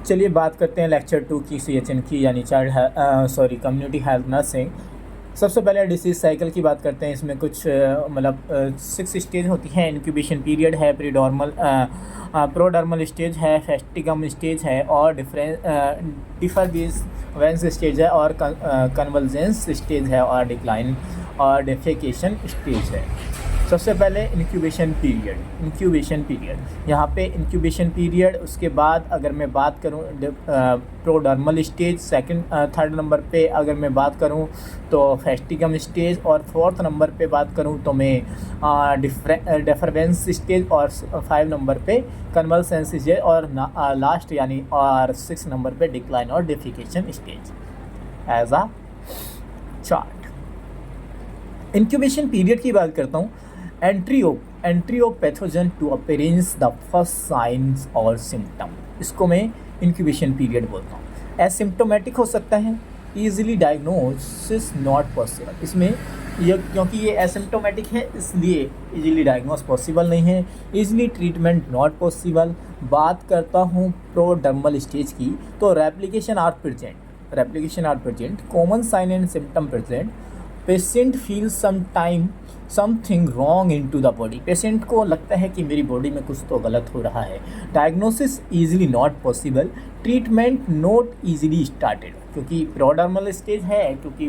चलिए बात करते हैं लेक्चर 2 की CHN की, यानी कम्युनिटी हेल्थ नर्सिंग। सबसे पहले डिसीज़ साइकिल की बात करते हैं। इसमें कुछ 6 स्टेज होती हैं। इंक्यूबेशन पीरियड है, प्रोडर्मल स्टेज है, फेस्टिगम स्टेज है, और डिफरेंस स्टेज है, और कन्वर्जेंस स्टेज है, और डिक्लाइन और डेफिकेशन स्टेज है। सबसे पहले इंक्यूबेशन पीरियड यहाँ पे इंक्यूबेशन पीरियड। उसके बाद अगर मैं बात करूँ प्रोडर्मल स्टेज, थर्ड नंबर पे अगर मैं बात करूँ तो फेस्टिगम स्टेज, और फोर्थ नंबर पे बात करूँ तो मैं डिफरेंस स्टेज, और 5 नंबर पे कन्वर्जेंस स्टेज, और लास्ट यानी और 6 नंबर पे डिक्लाइन और डेफिकेशन stage as a chart. Incubation period की बात करता हूँ। Entry of pathogen to appearance the first signs और सिम्टम, इसको मैं इंक्यूबेशन पीरियड बोलता हूँ। एसिम्टोमेटिक हो सकता है, ईजिली डायग्नोसिस नॉट पॉसिबल। इसमें क्योंकि ये एसिम्टोमेटिक है इसलिए ईजिली डायग्नोस पॉसिबल नहीं है, ईजिली ट्रीटमेंट नॉट पॉसिबल। बात करता हूँ प्रोडर्मल स्टेज की, तो replication are present, common sign and symptom present, patient feel something wrong into the body, patient को लगता है कि मेरी बॉडी में कुछ तो गलत हो रहा है। Diagnosis easily not possible, treatment not easily started, क्योंकि प्रोडर्मल स्टेज है, क्योंकि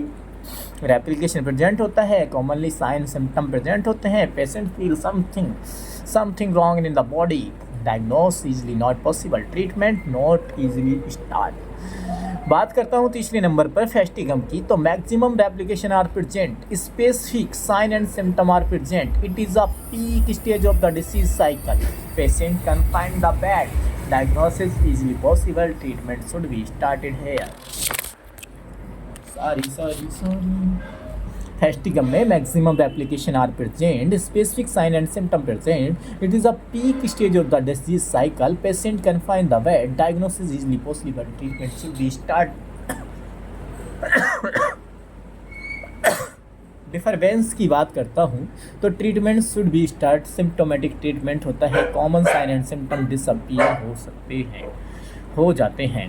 रेप्लिकेशन प्रेजेंट होता है, कॉमनली साइन सिम्टम प्रेजेंट होते हैं, patient feel something wrong in the body, diagnose easily not possible, treatment not easily start. बात करता हूँ तीसरे नंबर पर फेस्टिगम की, तो maximum replication are present, specific sign and symptom are present, it is a peak stage of the disease cycle, patient can find the bed, diagnosis easily possible, treatment should be started here. Sorry fastigium में maximum replication are present, specific sign and symptom present, it is a peak stage of the disease cycle, patient can find the bed, diagnosis easily possible, treatment should be start. Difference की बात करता हूँ तो treatment should be start, symptomatic treatment होता है, common sign and symptom disappear हो जाते हैं।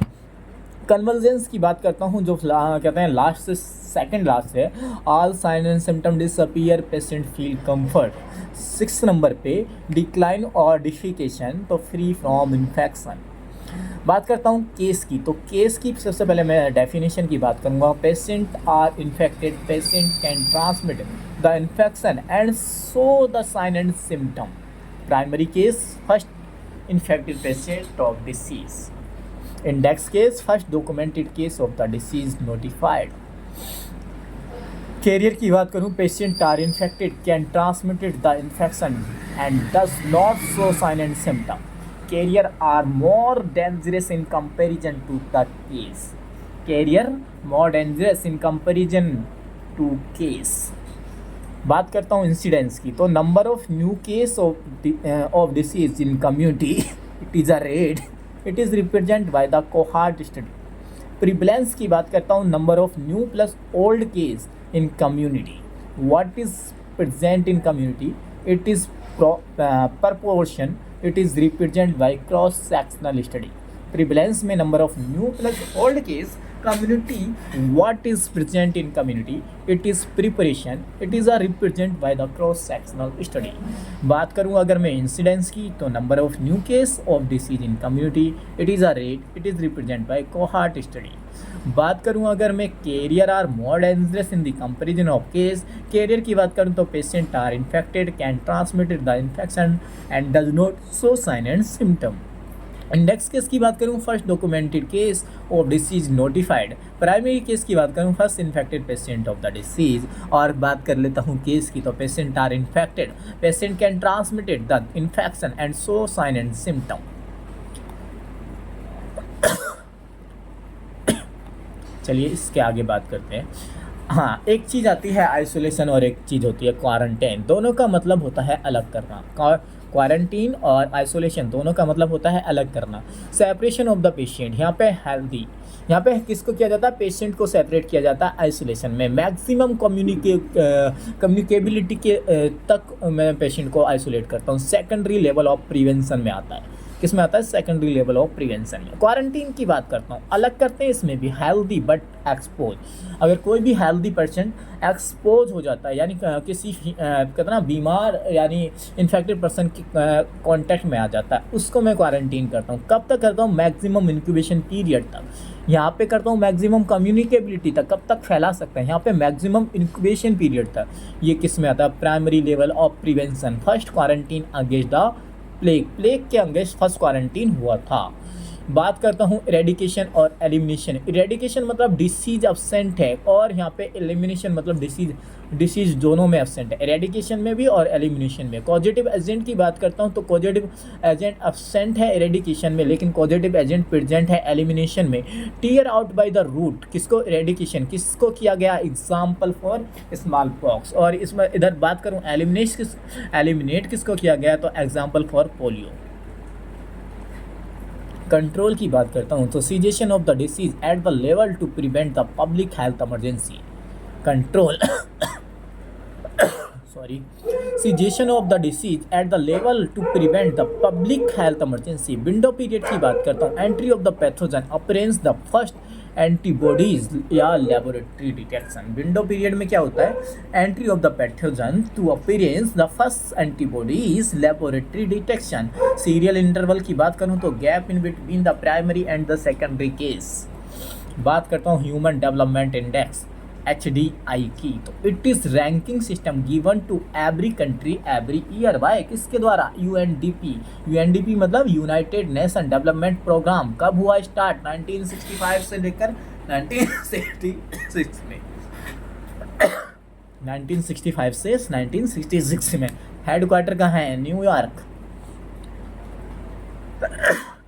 कन्वर्जेंस की बात करता हूँ, जो कहते हैं लास्ट से सेकंड लास्ट है, all sign and symptom disappear, patient feel comfort. 6 number पे डिक्लाइन और डिफिकेशन, तो फ्री फ्रॉम इन्फेक्शन। बात करता हूँ केस की, तो केस की सबसे पहले मैं डेफिनेशन की बात करूँगा। Patient are infected, patient can transmit the infection and show the sign and symptom. Primary case, first infected patient of disease. Index case, first documented case of the disease notified. Carrier की बात करूँ, patient are infected, can transmitted the infection and does not show sign and symptom. Carrier are more dangerous in comparison to the case, carrier more dangerous in comparison to case. बात करता हूँ incidence की, तो number of new case of disease in community, it is a rate, it is represent by the cohort study. Prevalence की बात करता हूँ, number of new plus old case in community, what is present in community, it is proportion, it is represented by cross sectional study। prevalence में number of new plus old case, community what is present in community, it is preparation, it is a represented by the cross sectional study। बात करूँ अगर मैं incidence की, तो number of new case of disease in community, it is a rate, it is represented by cohort study। बात करूं अगर मैं carrier are more dangerous in the comparison of case, carrier की बात करूं तो patient are infected, can transmitted the infection and does not show sign and symptom. Index case की बात करूं, first documented case of disease notified. Primary case की बात करूं, first infected patient of the disease. और बात कर लेता हूं केस की, तो patient are infected, patient can transmitted the infection and show sign and symptom. चलिए इसके आगे बात करते हैं। हाँ, एक चीज़ आती है आइसोलेशन और एक चीज़ होती है क्वारंटाइन। दोनों का मतलब होता है अलग करना। क्वारंटीन और आइसोलेशन दोनों का मतलब होता है अलग करना। सेपरेशन ऑफ द पेशेंट, यहाँ पे हेल्दी, यहाँ पे किसको किया जाता है, पेशेंट को सेपरेट किया जाता है आइसोलेशन में। मैक्सिमम कम्युनिकेबिलिटी के तक मैं पेशेंट को आइसोलेट करता हूँ, सेकेंडरी लेवल ऑफ प्रिवेंशन में आता है। किसमें आता है, सेकेंडरी लेवल ऑफ प्रिवेंशन में। क्वारंटीन की बात करता हूँ, अलग करते हैं इसमें भी, हेल्दी बट एक्सपोज। अगर कोई भी हेल्दी पर्सन एक्सपोज हो जाता है, यानी किसी कितना बीमार यानी इन्फेक्टेड पर्सन के कांटेक्ट में आ जाता है, उसको मैं क्वारंटीन करता हूँ। कब तक करता हूँ, मैक्सिमम इंक्यूबेशन पीरियड तक। यहाँ पे करता हूँ मैक्सिमम कम्युनिकेबिलिटी तक, कब तक फैला सकते हैं, यहाँ पे मैक्सिमम इंक्यूबेशन पीरियड तक। ये किस में आता है, primary level of prevention. First quarantine against the plague के अगेंस्ट फर्स्ट क्वारंटीन हुआ था। बात करता हूँ इरेडिकेशन और एलिमिनेशन। इरेडिकेशन मतलब डिसीज एब्सेंट है, और यहाँ पे एलिमिनेशन मतलब डिसीज दोनों में एब्सेंट है, इरेडिकेशन में भी और एलिमिनेशन में। कॉजेटिव एजेंट की बात करता हूँ तो कॉजेटिव एजेंट एब्सेंट है इरेडिकेशन में, लेकिन कॉजेटिव एजेंट प्रेजेंट है एलिमिनेशन में। Tear out by the root, किसको, इरेडिकेशन किसको किया गया, एग्जाम्पल फॉर स्मॉल पॉक्स। और इसमें इधर बात करूँ एलिमिनेट किसको किया गया, तो एग्जाम्पल फॉर पोलियो। कंट्रोल की बात करता हूँ तो cessation of the disease at the level to prevent the public health emergency. Control sorry, cessation of the disease at the level to prevent the public health emergency. Window period की बात करता हूँ, entry of the pathogen appearance the first antibodies या laboratory detection. Window period में क्या होता है, entry of the pathogen to appearance the first antibodies laboratory detection. Serial interval की बात करूं तो gap in between the primary and the secondary case. बात करता हूं ह्यूमन डेवलपमेंट इंडेक्स HDI की, तो it is ranking system given to every country every year by किसके द्वारा, UNDP मतलब यूनाइटेड नेशन डेवलपमेंट प्रोग्राम। कब हुआ स्टार्ट, 1965 से लेकर 1966 में 1965 से 1966 में। हेडक्वार्टर कहाँ है, न्यूयॉर्क।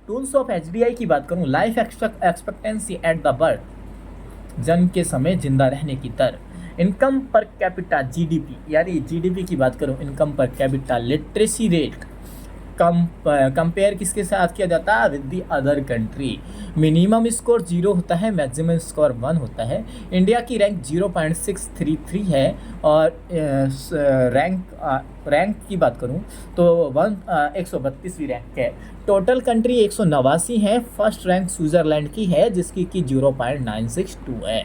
टूल्स ऑफ HDI की बात करूँ, life expectancy at the birth, जन्म के समय जिंदा रहने की दर। इनकम पर कैपिटा GDP, यानी GDP की बात करूँ, income per capita. Literacy rate compare किसके साथ किया जाता है, with the other country. Minimum score 0 होता है, मैक्सिमम स्कोर 1 होता है। इंडिया की रैंक 0.633 है, और रैंक की बात करूं तो 132वीं रैंक है। टोटल कंट्री 189 है, फर्स्ट रैंक स्विट्जरलैंड की है जिसकी कि 0.962 है।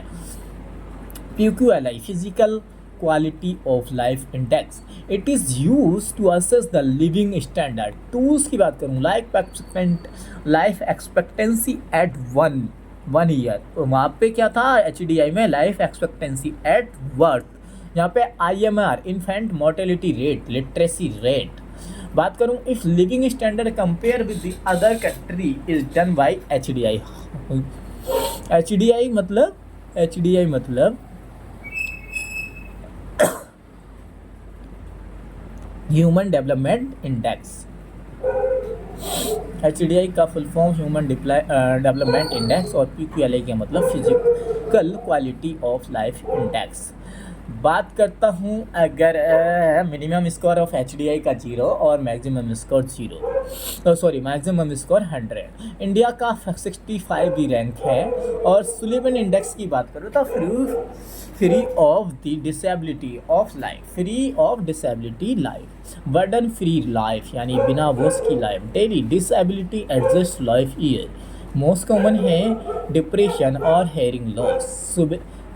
PQLI physical quality of life index, it is use to assess the living standard. Tools की बात करूँ, life expectancy at one year, तो वहाँ पे क्या था HDI में, लाइफ एक्सपेक्टेंसी एट बर्थ। यहाँ पे IMR infant mortality rate, literacy rate. बात करूँ, if living standard compare with the other country is done by HDI। HDI मतलब ह्यूमन डेवलपमेंट इंडेक्स। HDI का full form human development index, और PQLI का मतलब physical quality of life index. बात करता हूँ अगर मिनिमम स्कोर ऑफ HDI का 0 और maximum score 0, sorry maximum score 100। India का 65वीं रैंक है। और सुलिवन इंडेक्स की बात करूँ तो free of the disability of life, free of disability life, burden free life यानी बिना बोझ की life, DALY disability adjust life year. Most common है डिप्रेशन और हेयरिंग लॉस।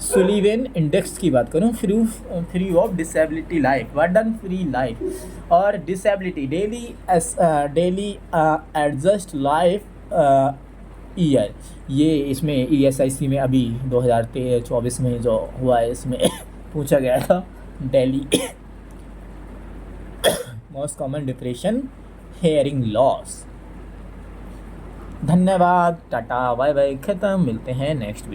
सुलिवन इंडेक्स की बात करूँ, free of disability life, burden free life और disability DALY adjust life year. ये इसमें ESIC में अभी 2023-24 में जो हुआ है इसमें पूछा गया था, daily most common depression, hearing loss. धन्यवाद, टाटा बाय बाय, खत्म, मिलते हैं नेक्स्ट वीडियो।